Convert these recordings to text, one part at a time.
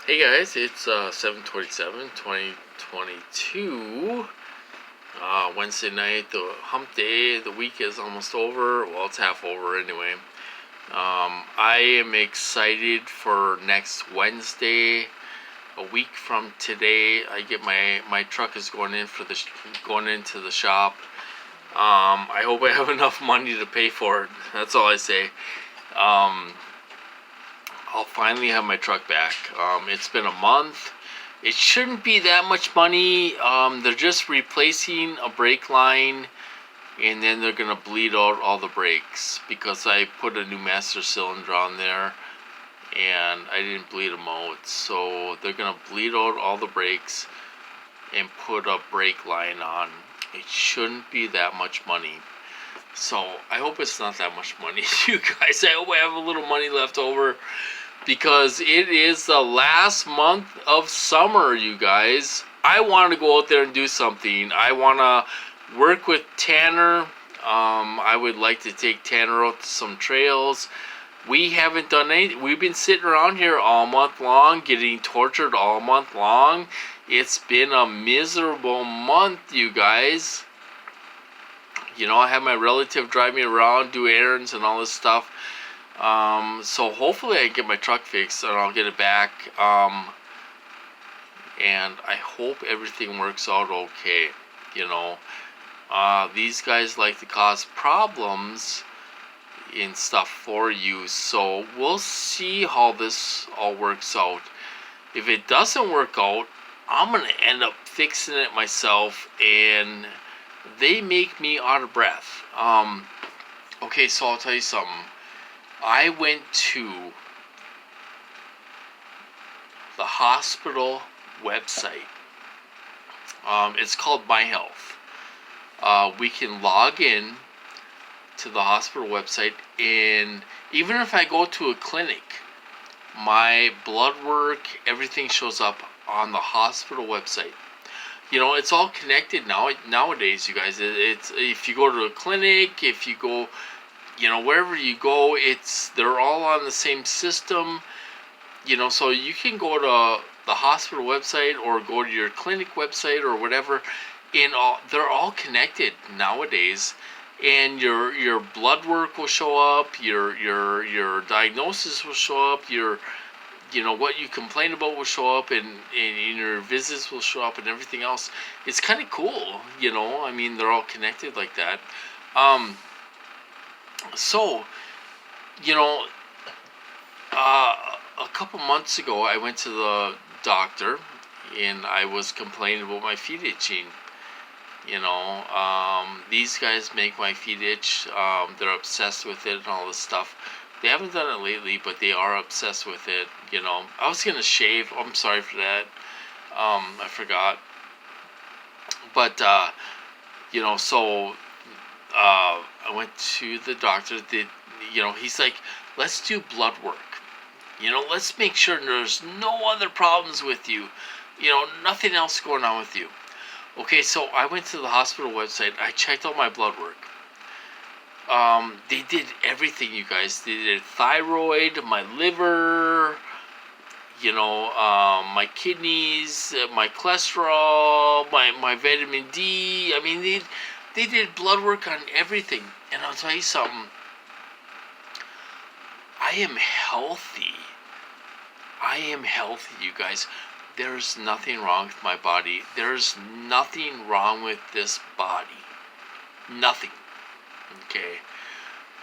Hey guys, it's 7/27, 2022. Wednesday night, the hump day. The week is almost over. Well, it's half over anyway. I am excited for next Wednesday. A week from today, I get my truck is going going into the shop. I hope I have enough money to pay for it. That's all I say. I'll finally have my truck back. It's been a month. It shouldn't be that much money. They're just replacing a brake line, and then they're gonna bleed out all the brakes because I put a new master cylinder on there, and I didn't bleed them out. So they're gonna bleed out all the brakes and put a brake line on. It shouldn't be that much money. So I hope it's not that much money, you guys. I hope I have a little money left over, because it is the last month of summer, you guys. I want to go out there and do something. I want to work with Tanner. I would like to take Tanner out to some trails. We haven't done anything. We've been sitting around here all month long, getting tortured all month long. It's been a miserable month, you guys. You know, I have my relative drive me around, do errands and all this stuff. So hopefully I get my truck fixed and I'll get it back. And I hope everything works out okay. You know, these guys like to cause problems and stuff for you. So we'll see how this all works out. If it doesn't work out, I'm going to end up fixing it myself, and they make me out of breath. Okay, so I'll tell you something. I went to the hospital website. It's called My Health. We can log in to the hospital website, and even if I go to a clinic, my blood work, everything shows up on the hospital website. You know, it's all connected nowadays, you guys. It's if you go to a clinic, if you go, you know, wherever you go, they're all on the same system. You know, so you can go to the hospital website or go to your clinic website or whatever, and they're all connected nowadays. And your blood work will show up, your diagnosis will show up, you know, what you complain about will show up, and your visits will show up, and everything else. It's kind of cool, you know. I mean, they're all connected like that. So, you know, a couple months ago, I went to the doctor, and I was complaining about my feet itching. You know, these guys make my feet itch. They're obsessed with it and all this stuff. They haven't done it lately, but they are obsessed with it. You know, I was gonna shave. I'm sorry for that. I forgot. But you know, so I went to the doctor. You know, he's like, let's do blood work. You know, let's make sure there's no other problems with you. You know, nothing else going on with you. Okay, so I went to the hospital website. I checked out my blood work. They did everything, you guys. They did thyroid, my liver, you know, my kidneys, my cholesterol, my vitamin D. I mean, they did blood work on everything. And I'll tell you something. I am healthy. I am healthy, you guys. There's nothing wrong with my body. There's nothing wrong with this body. Nothing. Okay.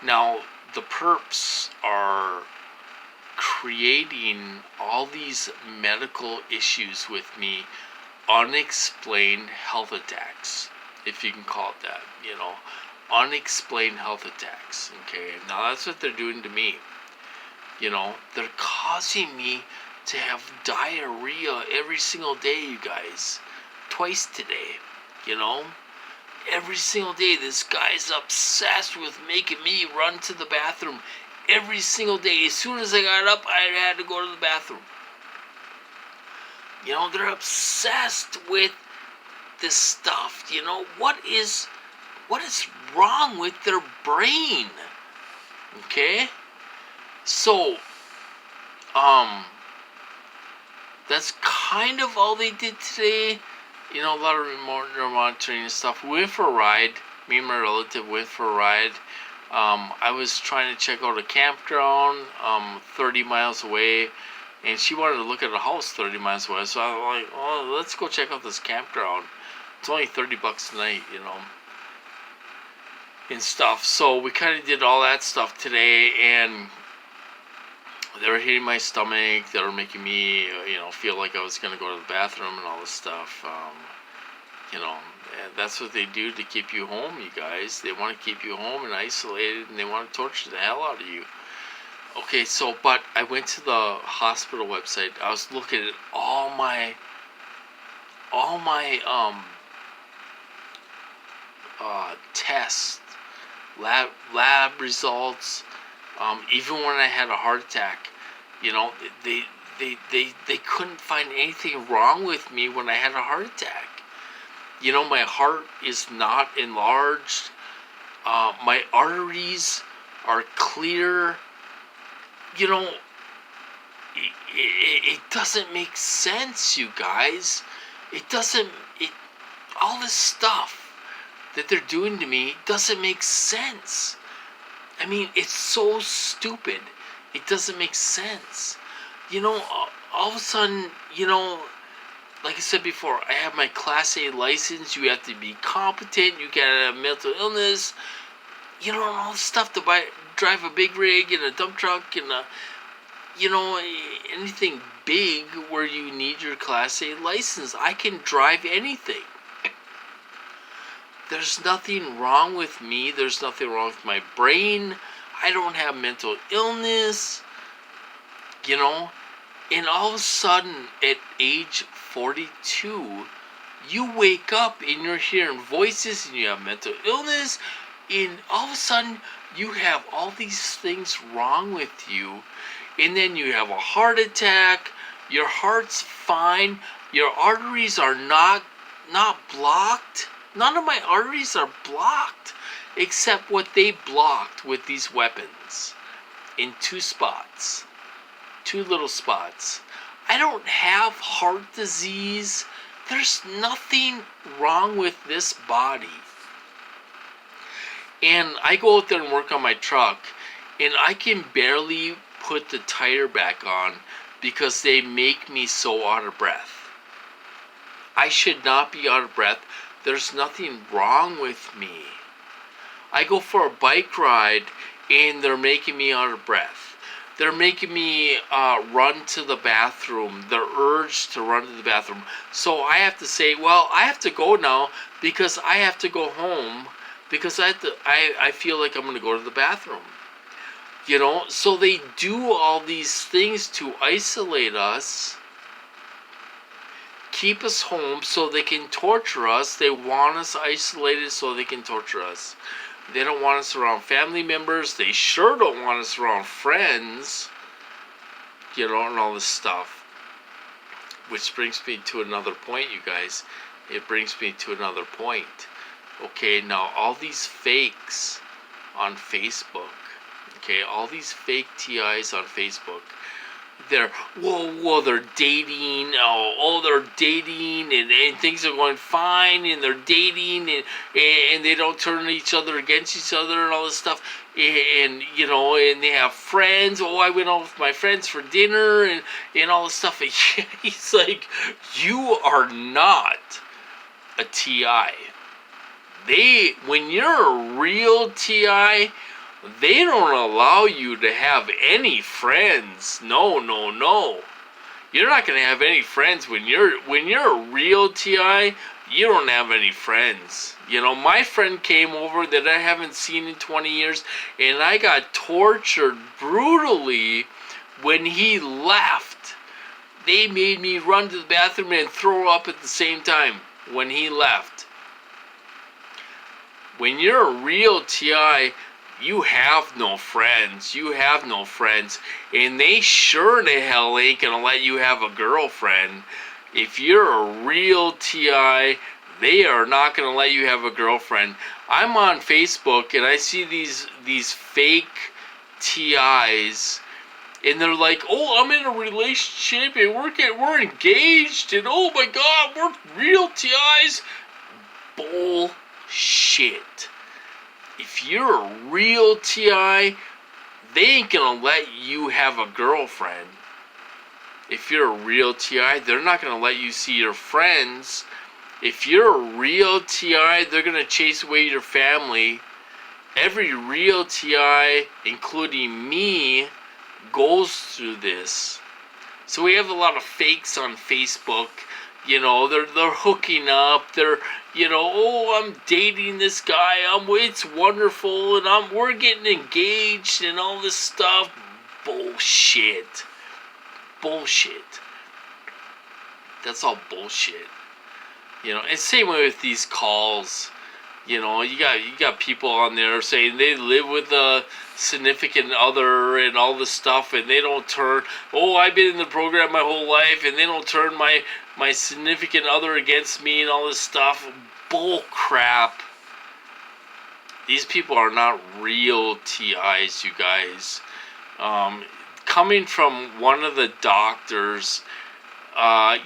Now, the perps are creating all these medical issues with me, unexplained health attacks, if you can call it that, you know, unexplained health attacks. Okay. Now, that's what they're doing to me. You know, they're causing me to have diarrhea every single day, you guys. Twice today, you know. Every single day, this guy's obsessed with making me run to the bathroom. Every single day. As soon as I got up, I had to go to the bathroom. You know, they're obsessed with this stuff. You know, what is wrong with their brain? Okay? So, that's kind of all they did today. You know, a lot of remote monitoring and stuff. We went for a ride. Me and my relative went for a ride. I was trying to check out a campground 30 miles away, and she wanted to look at a house 30 miles away. So I was like, oh, let's go check out this campground. It's only $30 a night, you know, and stuff. So we kind of did all that stuff today, and they were hitting my stomach. They were making me, you know, feel like I was going to go to the bathroom and all this stuff. You know, that's what they do to keep you home, you guys. They want to keep you home and isolated, and they want to torture the hell out of you. Okay, so, but I went to the hospital website. I was looking at all my tests, lab results. Even when I had a heart attack, you know, they couldn't find anything wrong with me when I had a heart attack. You know, my heart is not enlarged. My arteries are clear. You know, it doesn't make sense, you guys. It doesn't, all this stuff that they're doing to me doesn't make sense. I mean, it's so stupid. It doesn't make sense. You know, all of a sudden, you know, like I said before, I have my Class A license. You have to be competent. You gotta have mental illness. You know, and all this stuff to drive a big rig and a dump truck and you know, anything big where you need your Class A license. I can drive anything. There's nothing wrong with me. There's nothing wrong with my brain. I don't have mental illness. You know, and all of a sudden, at age 42, you wake up and you're hearing voices and you have mental illness, and all of a sudden, you have all these things wrong with you, and then you have a heart attack, your heart's fine, your arteries are not blocked. None of my arteries are blocked, except what they blocked with these weapons in 2 spots. 2 little spots. I don't have heart disease. There's nothing wrong with this body. And I go out there and work on my truck, and I can barely put the tire back on because they make me so out of breath. I should not be out of breath. There's nothing wrong with me. I go for a bike ride, and they're making me out of breath. They're making me run to the bathroom. The urge to run to the bathroom. So I have to say, well, I have to go now because I have to go home because I feel like I'm going to go to the bathroom. You know, so they do all these things to isolate us, keep us home so they can torture us. They want us isolated so they can torture us. They don't want us around family members. They sure don't want us around friends. You know, and all this stuff. Which brings me to another point, you guys. It brings me to another point. Okay, now all these fakes on Facebook. Okay, all these fake TIs on Facebook. They're dating. They're dating, and things are going fine, and they're dating, and they don't turn each other against each other, and all this stuff. And you know, and they have friends. Oh, I went out with my friends for dinner, and all this stuff. And he's like, you are not a TI. When you're a real TI, they don't allow you to have any friends. No. You're not going to have any friends when you're a real TI. You don't have any friends. You know, my friend came over that I haven't seen in 20 years, and I got tortured brutally when he left. They made me run to the bathroom and throw up at the same time when he left. When you're a real TI, you have no friends. You have no friends. And they sure the hell ain't gonna let you have a girlfriend. If you're a real TI, they are not gonna let you have a girlfriend. I'm on Facebook and I see these fake TIs, and they're like, "Oh, I'm in a relationship and we're engaged and oh my God, we're real TIs." Bullshit. If you're a real TI, they ain't gonna let you have a girlfriend. If you're a real TI, they're not gonna let you see your friends. If you're a real TI, they're gonna chase away your family. Every real TI, including me, goes through this. So we have a lot of fakes on Facebook. You know, they're hooking up. They're, you know, oh, I'm dating this guy. It's wonderful, and we're getting engaged and all this stuff. Bullshit. Bullshit. That's all bullshit. You know, and same way with these calls. You know, you got people on there saying they live with a significant other and all this stuff, and they don't turn. Oh, I've been in the program my whole life, and they don't turn my significant other against me and all this stuff. Bull crap. These people are not real TIs, you guys. Coming from one of the doctors,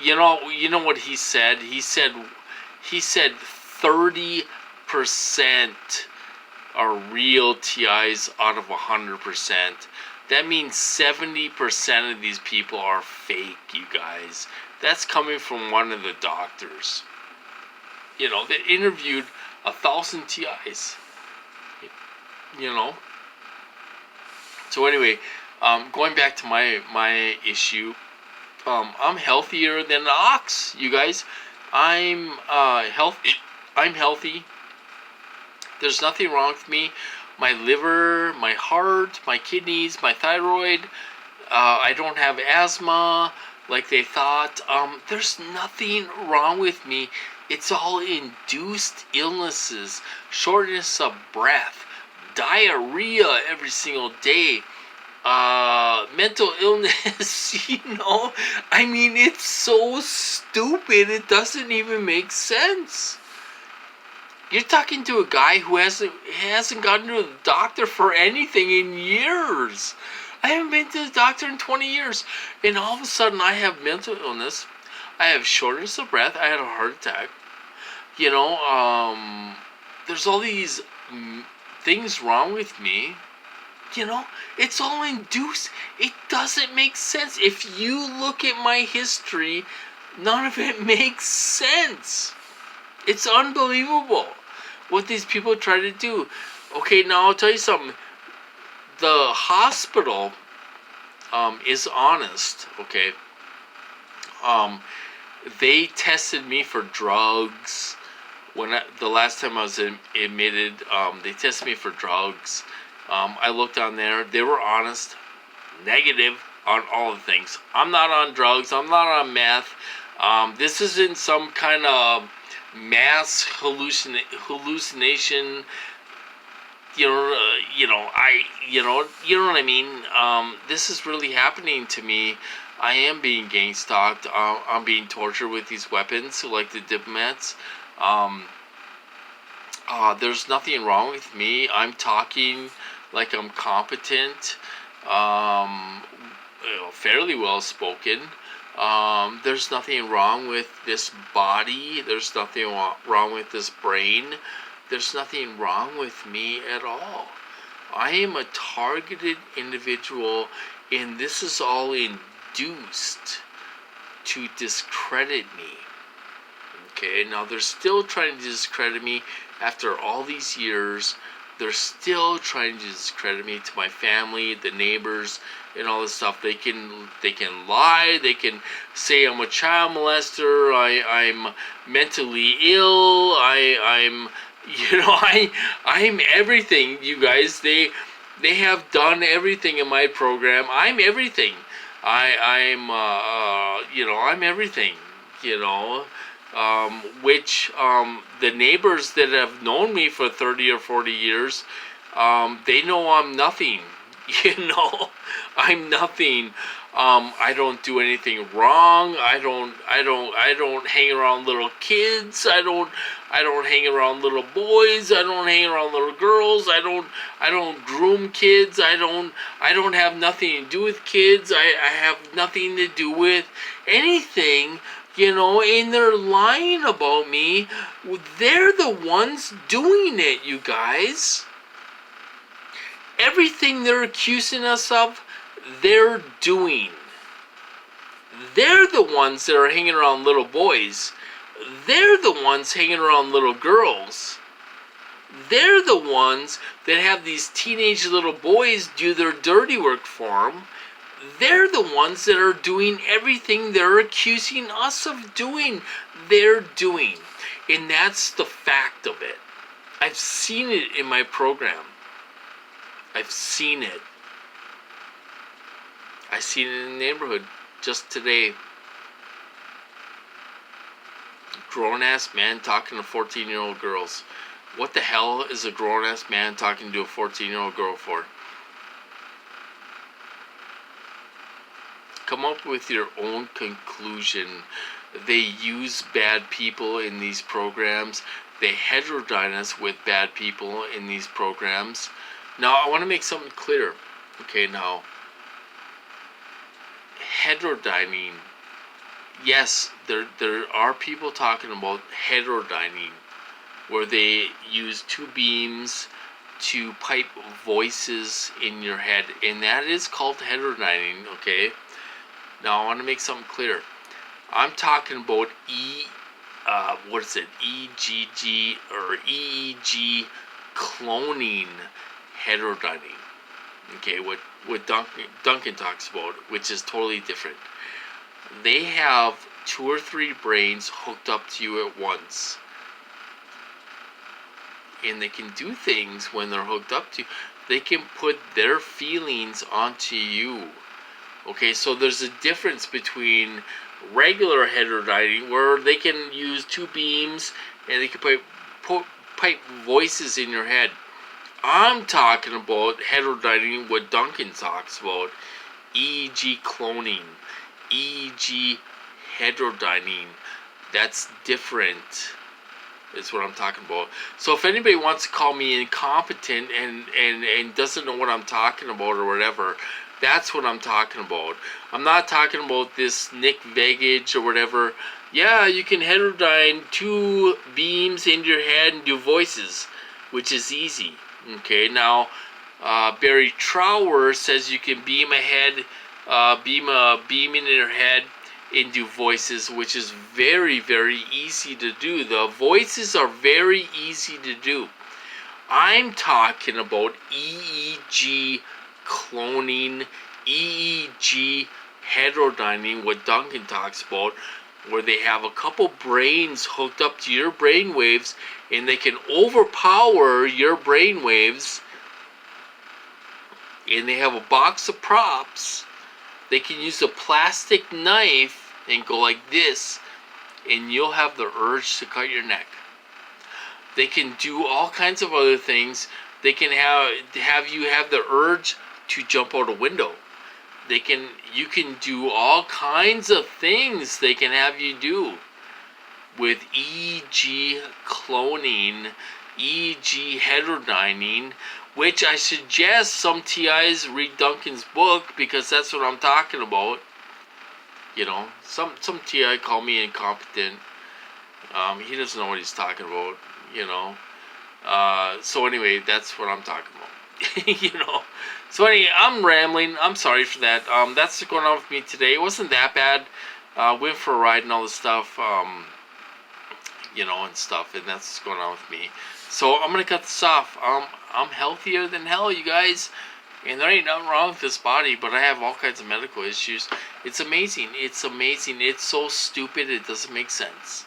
you know what he said? He said 30% are real TIs out of 100%. That means 70% of these people are fake, you guys. That's coming from one of the doctors. You know, they interviewed 1,000 TIs. You know. So anyway, going back to my issue, I'm healthier than the ox, you guys. I'm healthy. I'm healthy. There's nothing wrong with me. My liver, my heart, my kidneys, my thyroid. I don't have asthma like they thought. There's nothing wrong with me. It's all induced illnesses, shortness of breath, diarrhea every single day, mental illness, you know. I mean, it's so stupid, it doesn't even make sense. You're talking to a guy who hasn't gotten to the doctor for anything in years. I haven't been to the doctor in 20 years. And all of a sudden I have mental illness. I have shortness of breath. I had a heart attack. You know, there's all these things wrong with me. You know, it's all induced. It doesn't make sense. If you look at my history, none of it makes sense. It's unbelievable what these people try to do. Okay, now I'll tell you something. The hospital is honest, okay? They tested me for drugs. The last time I was admitted, they tested me for drugs. I looked on there. They were honest, negative on all the things. I'm not on drugs. I'm not on meth. This isn't some kind of mass hallucination. You know what I mean. This is really happening to me. I am being gang stalked. I'm being tortured with these weapons, like the diplomats. There's nothing wrong with me. I'm talking like I'm competent, fairly well spoken. There's nothing wrong with this body. There's nothing wrong with this brain. There's nothing wrong with me at all. I am a targeted individual, and this is all induced to discredit me. Okay, now they're still trying to discredit me after all these years. They're still trying to discredit me to my family, the neighbors, and all this stuff. They can lie. They can say I'm a child molester. I'm mentally ill. I'm everything. You guys, they have done everything in my program. I'm everything. I'm everything. You know. Which the neighbors that have known me for 30 or 40 years, they know I'm nothing. You know, I'm nothing. I don't do anything wrong. I don't hang around little kids. I don't hang around little boys. I don't hang around little girls. I don't groom kids. I don't have nothing to do with kids. I have nothing to do with anything, and they're lying about me. They're the ones doing it, you guys. Everything they're accusing us of, they're doing. They're the ones that are hanging around little boys. They're the ones hanging around little girls. They're the ones that have these teenage little boys do their dirty work for them. They're the ones that are doing everything they're accusing us of doing. They're doing. And that's the fact of it. I've seen it in my program. I've seen it. I seen it in the neighborhood just today. Grown-ass man talking to 14-year-old girls. What the hell is a grown-ass man talking to a 14-year-old girl for? Come up with your own conclusion. They use bad people in these programs. They heterodyne us with bad people in these programs. Now, I want to make something clear. Okay, now, heterodyning. Yes, there are people talking about heterodyning, where they use two beams to pipe voices in your head, and that is called heterodyning, okay? Now, I want to make something clear. I'm talking about EGG or EEG cloning heterodyning. Okay, what Duncan talks about, which is totally different. They have 2 or 3 brains hooked up to you at once. And they can do things when they're hooked up to you. They can put their feelings onto you. Okay, so there's a difference between regular heterodyning, where they can use 2 beams and they can pipe voices in your head. I'm talking about heterodyning, what Duncan talks about. EEG cloning. EEG heterodyning. That's different. Is what I'm talking about. So if anybody wants to call me incompetent and doesn't know what I'm talking about or whatever, that's what I'm talking about. I'm not talking about this Nick Vegage or whatever. Yeah, you can heterodyne 2 beams into your head and do voices, which is easy. Okay, now Barry Trower says you can beam a beam in your head and do voices, which is very, very easy to do. The voices are very easy to do. I'm talking about EEG cloning, EEG heterodyning, what Duncan talks about, where they have a couple brains hooked up to your brain waves, and they can overpower your brain waves, and they have a box of props. They can use a plastic knife and go like this, and you'll have the urge to cut your neck. They can do all kinds of other things. They can have you have the urge to jump out a window. You can do all kinds of things they can have you do with EEG cloning, EEG heterodyning, which I suggest some TIs read Duncan's book, because that's what I'm talking about. Some TI call me incompetent. He doesn't know what he's talking about, So anyway, that's what I'm talking about. So anyway, I'm rambling. I'm sorry for that. That's what's going on with me today. It wasn't that bad. Went for a ride and all this stuff, and stuff, and that's what's going on with me. So I'm gonna cut this off. I'm healthier than hell, you guys, and there ain't nothing wrong with this body, but I have all kinds of medical issues. It's amazing. It's amazing. It's so stupid. It doesn't make sense.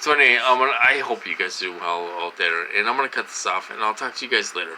So anyway, I hope you guys do well out there, and I'm gonna cut this off, and I'll talk to you guys later.